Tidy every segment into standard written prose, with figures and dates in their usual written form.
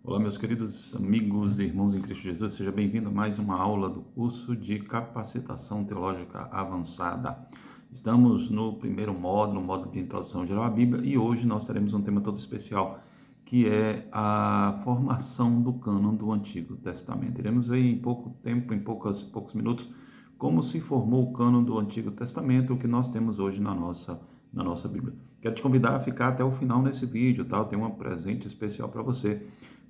Olá, meus queridos amigos e irmãos em Cristo Jesus, seja bem-vindo a mais uma aula do curso de Capacitação Teológica Avançada. Estamos no primeiro módulo, módulo de Introdução Geral à Bíblia, e hoje nós teremos um tema todo especial, que é a formação do cânon do Antigo Testamento. Iremos ver em pouco tempo, em poucos minutos, como se formou o cânon do Antigo Testamento, o que nós temos hoje na nossa Bíblia. Quero te convidar a ficar até o final nesse vídeo, tá? Eu tenho um presente especial para você.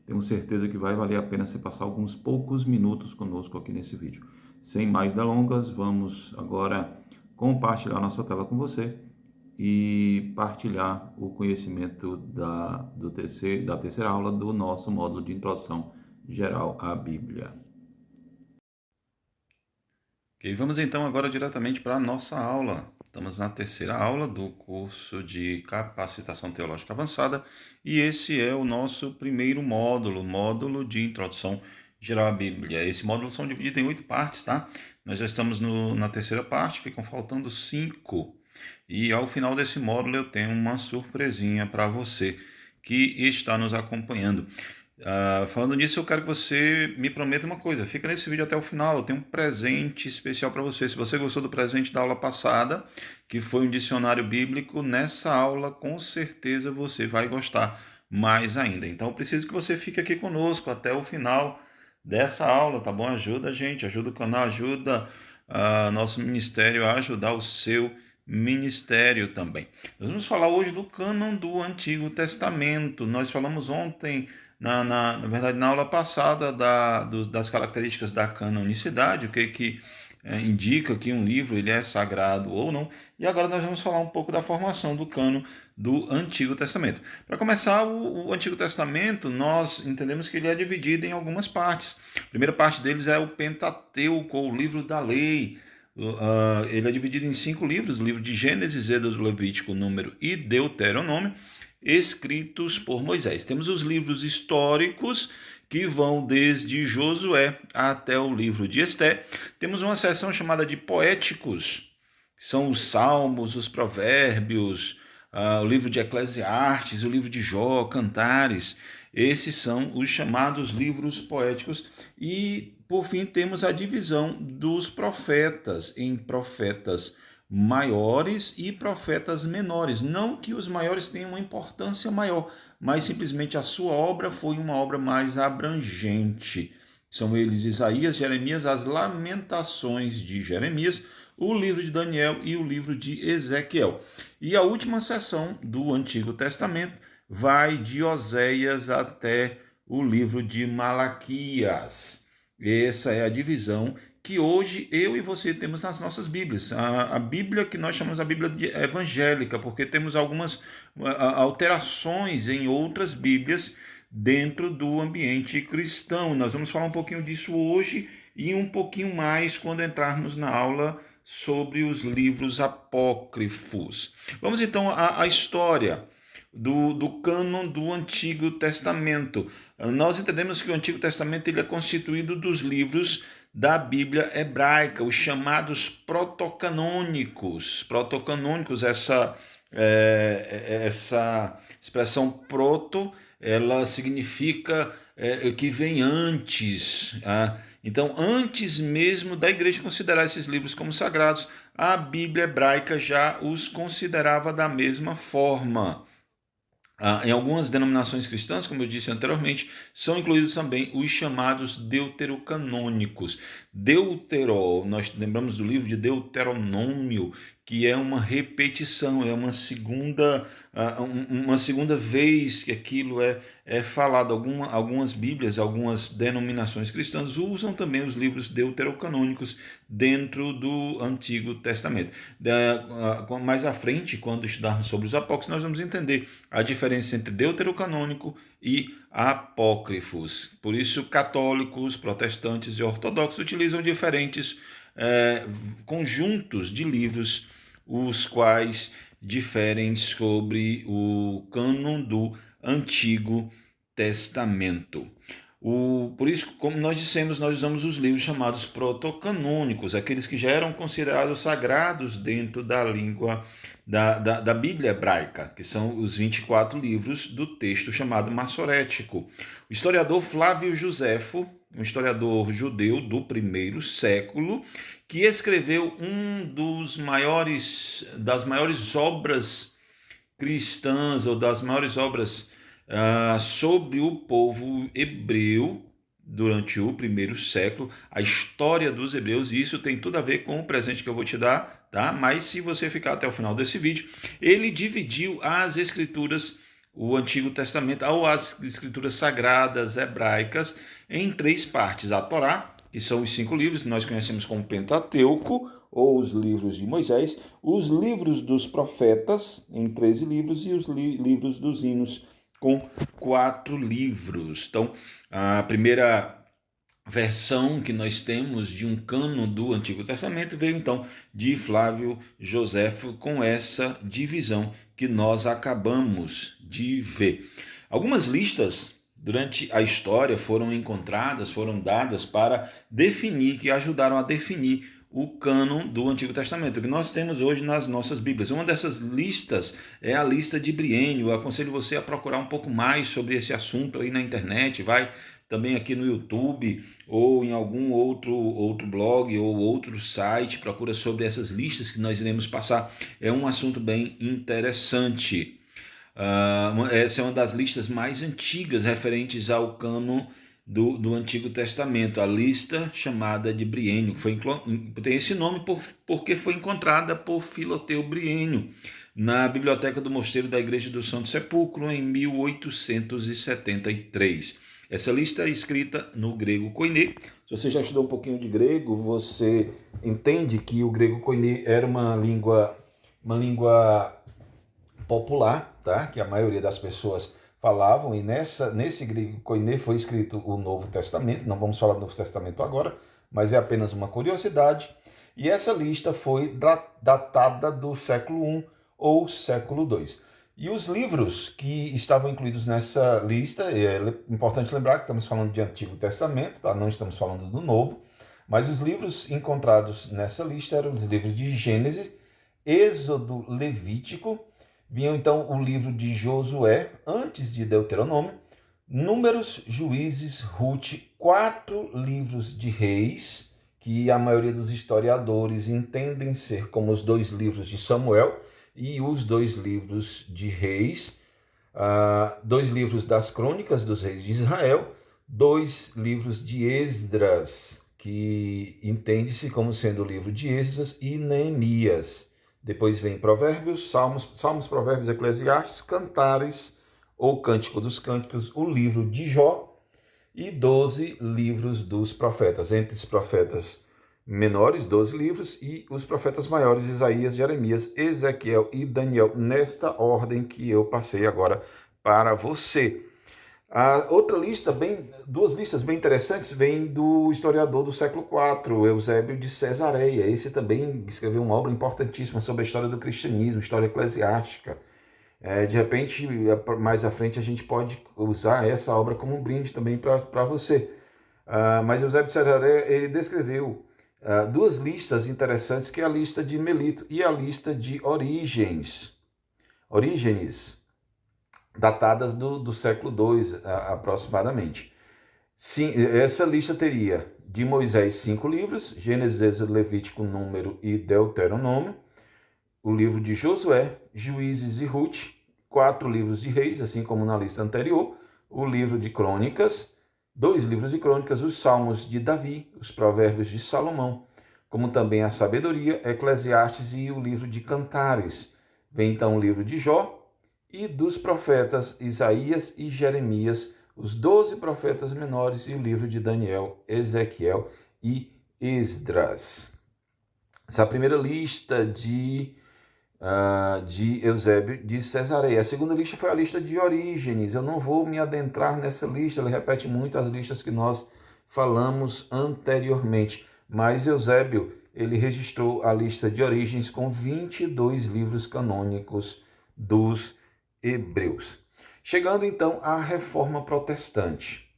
Tenho certeza que vai valer a pena você passar alguns poucos minutos conosco aqui nesse vídeo. Sem mais delongas, vamos agora compartilhar nossa tela com você e partilhar o conhecimento da terceira aula do nosso módulo de introdução geral à Bíblia. Ok, vamos então agora diretamente para a nossa aula. Estamos na terceira aula do curso de Capacitação Teológica Avançada e esse é o nosso primeiro módulo, módulo de Introdução Geral à Bíblia. Esse módulo são divididos em 8 partes, tá? Nós já estamos na terceira parte, ficam faltando 5. E ao final desse módulo eu tenho uma surpresinha para você que está nos acompanhando. Falando nisso, eu quero que você me prometa uma coisa. Fica nesse vídeo até o final. Eu tenho um presente especial para você. Se você gostou do presente da aula passada, que foi um dicionário bíblico, nessa aula com certeza você vai gostar mais ainda. Então, eu preciso que você fique aqui conosco até o final dessa aula, tá bom? Ajuda a gente, ajuda o canal, ajuda nosso ministério a ajudar o seu ministério também. Nós vamos falar hoje do cânon do Antigo Testamento. Nós falamos ontem na verdade, na aula passada das características da canonicidade, o que indica que um livro ele é sagrado ou não. E agora nós vamos falar um pouco da formação do cânon do Antigo Testamento. Para começar, o Antigo Testamento, nós entendemos que ele é dividido em algumas partes. A primeira parte deles é o Pentateuco, ou o livro da lei. Ele é dividido em 5 livros: o livro de Gênesis, Êxodo, Levítico, Número e Deuteronômio, escritos por Moisés. Temos os livros históricos, que vão desde Josué até o livro de Esté. Temos uma seção chamada de poéticos, que são os Salmos, os Provérbios, o livro de Eclesiastes, o livro de Jó, Cantares. Esses são os chamados livros poéticos. E, por fim, temos a divisão dos profetas em profetas maiores e profetas menores. Não que os maiores tenham uma importância maior, mas simplesmente a sua obra foi uma obra mais abrangente. São eles Isaías, Jeremias, as Lamentações de Jeremias, o livro de Daniel e o livro de Ezequiel. E a última seção do Antigo Testamento vai de Oséias até o livro de Malaquias. Essa é a divisão que hoje eu e você temos nas nossas Bíblias. A Bíblia que nós chamamos a Bíblia evangélica, porque temos algumas alterações em outras Bíblias dentro do ambiente cristão. Nós vamos falar um pouquinho disso hoje e um pouquinho mais quando entrarmos na aula sobre os livros apócrifos. Vamos então à história do cânon do Antigo Testamento. Nós entendemos que o Antigo Testamento ele é constituído dos livros da Bíblia hebraica, os chamados protocanônicos. Protocanônicos, essa expressão proto, ela significa que vem antes. Então, antes mesmo da igreja considerar esses livros como sagrados, a Bíblia hebraica já os considerava da mesma forma. Em algumas denominações cristãs, como eu disse anteriormente, são incluídos também os chamados deuterocanônicos. Nós lembramos do livro de Deuteronômio, que é uma repetição, é uma segunda vez que aquilo é falado. Algumas Bíblias, algumas denominações cristãs usam também os livros deuterocanônicos dentro do Antigo Testamento. Mais à frente, quando estudarmos sobre os apócrifos, nós vamos entender a diferença entre deuterocanônico e apócrifos. Por isso, católicos, protestantes e ortodoxos utilizam diferentes conjuntos de livros, os quais diferem sobre o cânon do Antigo Testamento. Por isso, como nós dissemos, nós usamos os livros chamados protocanônicos, aqueles que já eram considerados sagrados dentro da língua da Bíblia hebraica, que são os 24 livros do texto chamado Massorético. O historiador Flávio Josefo, um historiador judeu do primeiro século, que escreveu das maiores obras cristãs ou das maiores obras sobre o povo hebreu durante o primeiro século, a história dos hebreus, e isso tem tudo a ver com o presente que eu vou te dar, tá? Mas se você ficar até o final desse vídeo, ele dividiu as escrituras, o Antigo Testamento, ou as escrituras sagradas hebraicas, em 3 partes: a Torá, que são os 5 livros que nós conhecemos como Pentateuco, ou os livros de Moisés, os livros dos profetas, em 13 livros, e os livros dos hinos, com 4 livros. Então, a primeira versão que nós temos de um cânon do Antigo Testamento veio então de Flávio Josefo, com essa divisão que nós acabamos de ver. Algumas listas durante a história foram encontradas, foram dadas para definir, que ajudaram a definir o cânon do Antigo Testamento, que nós temos hoje nas nossas Bíblias. Uma dessas listas é a lista de Briênio. Eu aconselho você a procurar um pouco mais sobre esse assunto aí na internet, vai também aqui no YouTube ou em algum outro blog ou outro site, procura sobre essas listas que nós iremos passar. É um assunto bem interessante. Essa é uma das listas mais antigas referentes ao cânon do Antigo Testamento, a lista chamada de Briênio, que tem esse nome porque foi encontrada por Filoteu Briênio na biblioteca do Mosteiro da Igreja do Santo Sepulcro em 1873. Essa lista é escrita no grego koiné. Se você já estudou um pouquinho de grego, você entende que o grego koiné era uma língua popular, tá? Que a maioria das pessoas falavam, e nesse grego koiné foi escrito o Novo Testamento. Não vamos falar do Novo Testamento agora, mas é apenas uma curiosidade. E essa lista foi datada do século I ou século II. E os livros que estavam incluídos nessa lista, é importante lembrar que estamos falando de Antigo Testamento, tá? Não estamos falando do Novo, mas os livros encontrados nessa lista eram os livros de Gênesis, Êxodo, Levítico. Vinham então o livro de Josué, antes de Deuteronômio, Números, Juízes, Ruth, 4 livros de Reis, que a maioria dos historiadores entendem ser como os 2 livros de Samuel e os 2 livros de Reis, 2 livros das Crônicas dos Reis de Israel, 2 livros de Esdras, que entende-se como sendo o livro de Esdras, e Neemias. Depois vem Provérbios, Salmos, Provérbios, Eclesiastes, Cantares, ou Cântico dos Cânticos, o livro de Jó e 12 livros dos profetas. Entre os profetas menores, 12 livros, e os profetas maiores, Isaías, Jeremias, Ezequiel e Daniel, nesta ordem que eu passei agora para você. A outra lista, 2 listas bem interessantes, vem do historiador do século IV, Eusébio de Cesareia. Esse também escreveu uma obra importantíssima sobre a história do cristianismo, história eclesiástica. De repente, mais à frente, a gente pode usar essa obra como um brinde também para você. Mas Eusébio de Cesareia, ele descreveu 2 listas interessantes, que é a lista de Melito e a lista de Orígenes, datadas do século II aproximadamente. Sim, essa lista teria de Moisés 5 livros, Gênesis, Êxodo, Levítico, Número e Deuteronômio, o livro de Josué, Juízes e Ruth, 4 livros de Reis, assim como na lista anterior, o livro de Crônicas, 2 livros de Crônicas, os Salmos de Davi, os Provérbios de Salomão, como também a Sabedoria, Eclesiastes e o livro de Cantares. Vem então o livro de Jó e dos profetas Isaías e Jeremias, os 12 profetas menores, e o livro de Daniel, Ezequiel e Esdras. Essa é a primeira lista de Eusébio de Cesareia. A segunda lista foi a lista de Orígenes. Eu não vou me adentrar nessa lista, ela repete muito as listas que nós falamos anteriormente. Mas Eusébio, ele registrou a lista de Orígenes com 22 livros canônicos dos hebreus. Chegando então à Reforma Protestante.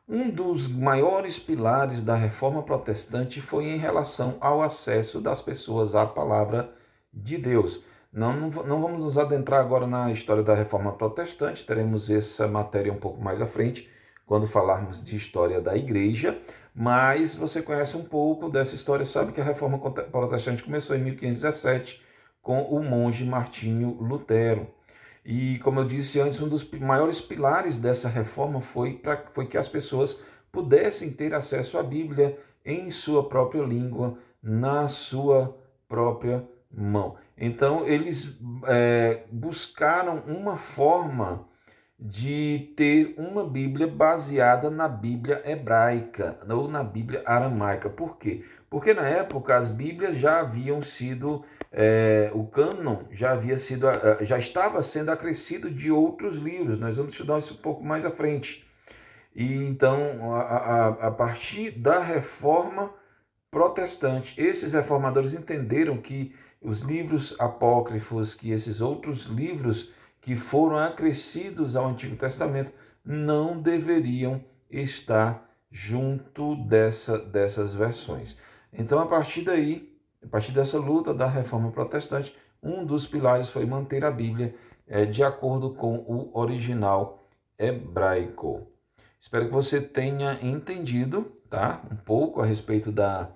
Um dos maiores pilares da Reforma Protestante foi em relação ao acesso das pessoas à palavra de Deus. Não vamos nos adentrar agora na história da Reforma Protestante, teremos essa matéria um pouco mais à frente, quando falarmos de história da Igreja, mas você conhece um pouco dessa história, sabe que a Reforma Protestante começou em 1517 com o monge Martinho Lutero. E, como eu disse antes, um dos maiores pilares dessa reforma foi que as pessoas pudessem ter acesso à Bíblia em sua própria língua, na sua própria mão. Então, eles buscaram uma forma de ter uma Bíblia baseada na Bíblia hebraica ou na Bíblia aramaica. Por quê? Porque na época as Bíblias já haviam sido, o cânon já havia sido, já estava sendo acrescido de outros livros. Nós vamos estudar isso um pouco mais à frente. E então, a partir da reforma protestante, esses reformadores entenderam que os livros apócrifos, que esses outros livros que foram acrescidos ao Antigo Testamento, não deveriam estar junto dessas versões. Então, a partir daí, a partir dessa luta da Reforma Protestante, um dos pilares foi manter a Bíblia de acordo com o original hebraico. Espero que você tenha entendido, tá, um pouco a respeito da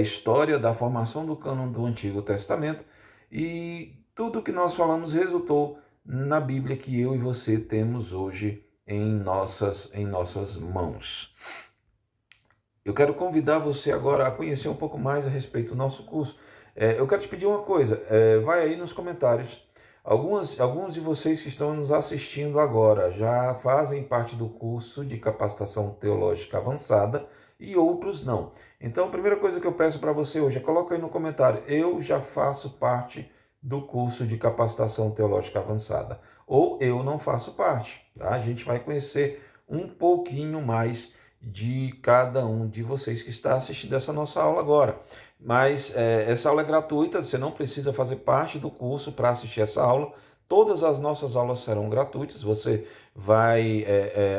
história da formação do cânon do Antigo Testamento, e tudo o que nós falamos resultou na Bíblia que eu e você temos hoje em nossas mãos. Eu quero convidar você agora a conhecer um pouco mais a respeito do nosso curso. Eu quero te pedir uma coisa, vai aí nos comentários. Alguns de vocês que estão nos assistindo agora já fazem parte do curso de capacitação teológica avançada e outros não. Então, a primeira coisa que eu peço para você hoje é coloca aí no comentário: eu já faço parte do curso de capacitação teológica avançada, ou eu não faço parte, tá? A gente vai conhecer um pouquinho mais de cada um de vocês que está assistindo essa nossa aula agora. Mas essa aula é gratuita, você não precisa fazer parte do curso para assistir essa aula. Todas as nossas aulas serão gratuitas, você vai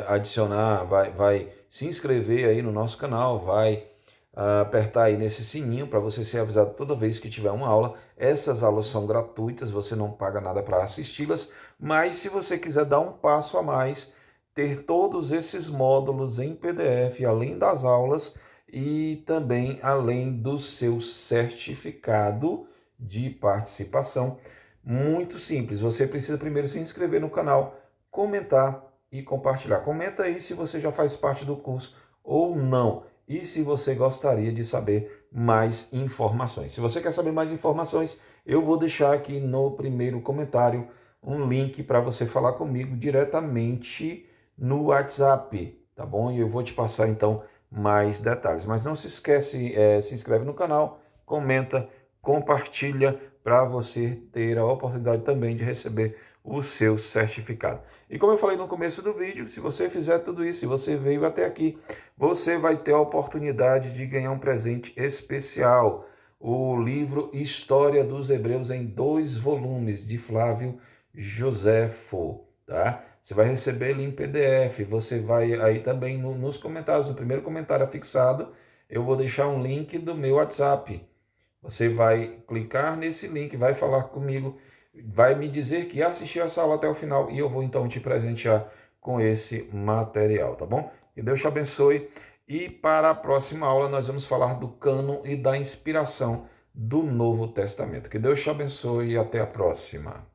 adicionar, vai se inscrever aí no nosso canal, vai apertar aí nesse sininho para você ser avisado toda vez que tiver uma aula. Essas aulas são gratuitas, você não paga nada para assisti-las, mas se você quiser dar um passo a mais, ter todos esses módulos em PDF, além das aulas e também além do seu certificado de participação, muito simples. Você precisa primeiro se inscrever no canal, comentar e compartilhar. Comenta aí se você já faz parte do curso ou não, e se você gostaria de saber mais informações. Se você quer saber mais informações, eu vou deixar aqui no primeiro comentário um link para você falar comigo diretamente no WhatsApp, tá bom? E eu vou te passar então mais detalhes. Mas não se esquece, se inscreve no canal, comenta, compartilha para você ter a oportunidade também de receber o seu certificado. E como eu falei no começo do vídeo, se você fizer tudo isso, se você veio até aqui, você vai ter a oportunidade de ganhar um presente especial. O livro História dos Hebreus em 2 volumes, de Flávio Joséfo, tá? Você vai receber ele em PDF, você vai aí também nos comentários, no primeiro comentário afixado, eu vou deixar um link do meu WhatsApp. Você vai clicar nesse link, vai falar comigo, vai me dizer que assistiu essa aula até o final e eu vou então te presentear com esse material, tá bom? Que Deus te abençoe, e para a próxima aula nós vamos falar do cânon e da inspiração do Novo Testamento. Que Deus te abençoe e até a próxima.